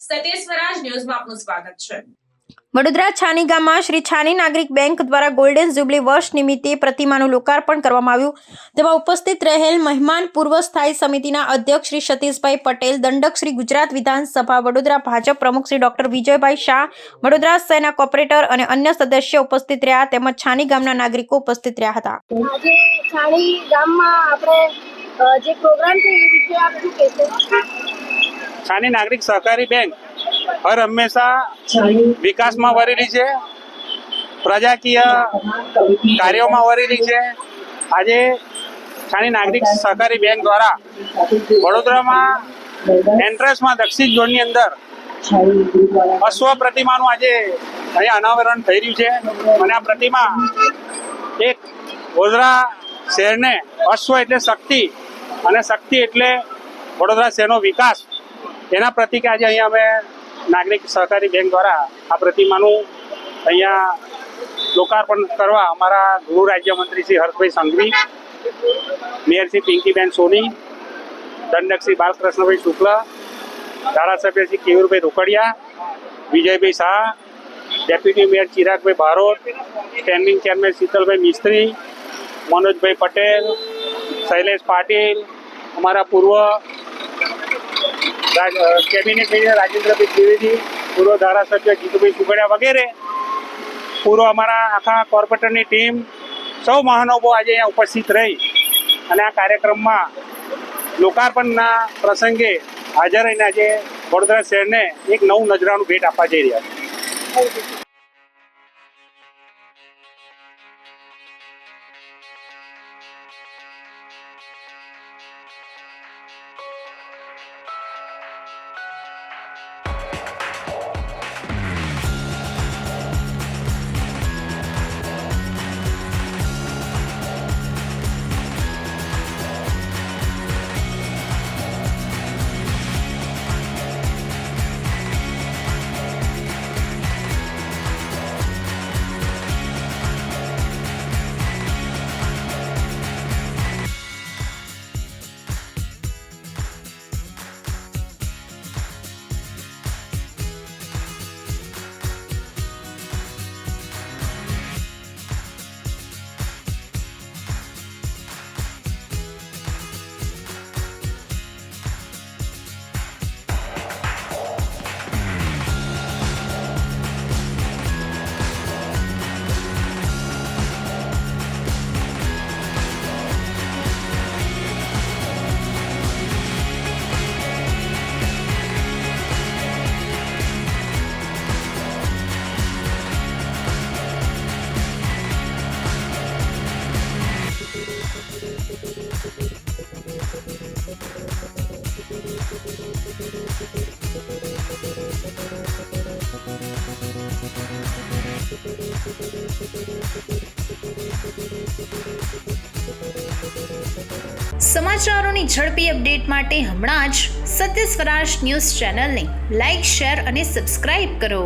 સત્ય સ્વરાજ ન્યૂઝમાં આપનું સ્વાગત છે। વડોદરા છાની ગામમાં શ્રી છાની નાગરિક બેંક દ્વારા ગોલ્ડન જ્યુબલી વર્ષ નિમિત્તે પ્રતિમાનું લોકાર્પણ કરવામાં આવ્યું। તેમાં ઉપસ્થિત રહેલ મહેમાન પૂર્વ સ્થાયી સમિતિના અધ્યક્ષ શ્રી સતીશભાઈ પટેલ, દંડક શ્રી ગુજરાત વિધાનસભા વડોદરા ભાજપ પ્રમુખ શ્રી ડોક્ટર વિજયભાઈ શાહ, વડોદરા શહેરના કોર્પોરેટર અને અન્ય સદસ્યો ઉપસ્થિત રહ્યા તેમજ છાની ગામના નાગરિકો ઉપસ્થિત રહ્યા હતા। આજે છાની ગામમાં આપણે જે પ્રોગ્રામ છે એ વિશે આપ શું કહેશો? છાની નાગરિક સહકારી બેંક હર હંમેશા વિકાસમાં વરેલી છે, પ્રજાકીય કાર્યોમાં વરેલી છે। આજે છાની નાગરિક સહકારી બેંક દ્વારા વડોદરામાં એન્ટ્રન્સમાં દક્ષિણ ઝોનની અંદર અશ્વ પ્રતિમાનું આજે અહીંયા અનાવરણ થઈ રહ્યું છે અને આ પ્રતિમા એક વડોદરા શહેરને અશ્વ એટલે શક્તિ અને શક્તિ એટલે વડોદરા શહેરનો વિકાસ, એના પ્રતિકે આજે અહીંયા અમે નાગરિક સહકારી બેંક દ્વારા આ પ્રતિમાનું અહીંયા લોકાર્પણ કરવા અમારા ગૃહ રાજ્યમંત્રી શ્રી હર્ષભાઈ સંઘવી, મેયર શ્રી પિંકીબેન સોની, દંડક શ્રી બાલકૃષ્ણભાઈ શુક્લ, ધારાસભ્ય શ્રી કેયુરભાઈ રોકડિયા, વિજયભાઈ શાહ, ડેપ્યુટી મેયર ચિરાગભાઈ બારોટ, સ્ટેન્ડિંગ ચેરમેન શીતલભાઈ મિસ્ત્રી, મનોજભાઈ પટેલ, શૈલેષ પાટીલ, અમારા પૂર્વ કેબિનેટ મેયર રાજેન્દ્રભાઈ ત્રિવેદી, પૂર્વ ધારાસભ્ય જીતુભાઈ સુગડિયા વગેરે પૂર્વ અમારા આખા કોર્પોરેટરની ટીમ, સૌ મહાનુભાવો આજે અહીંયા ઉપસ્થિત રહી અને આ કાર્યક્રમમાં લોકાર્પણના પ્રસંગે હાજર રહીને આજે વડોદરા શહેરને એક નવું નજરાનું ભેટ આપવા જઈ રહ્યા છે। સમાચારોની ઝડપી અપડેટ માટે હમણાં જ સત્ય સ્વરાજ ન્યૂઝ ચેનલને લાઇક, શેર અને સબસ્ક્રાઇબ કરો।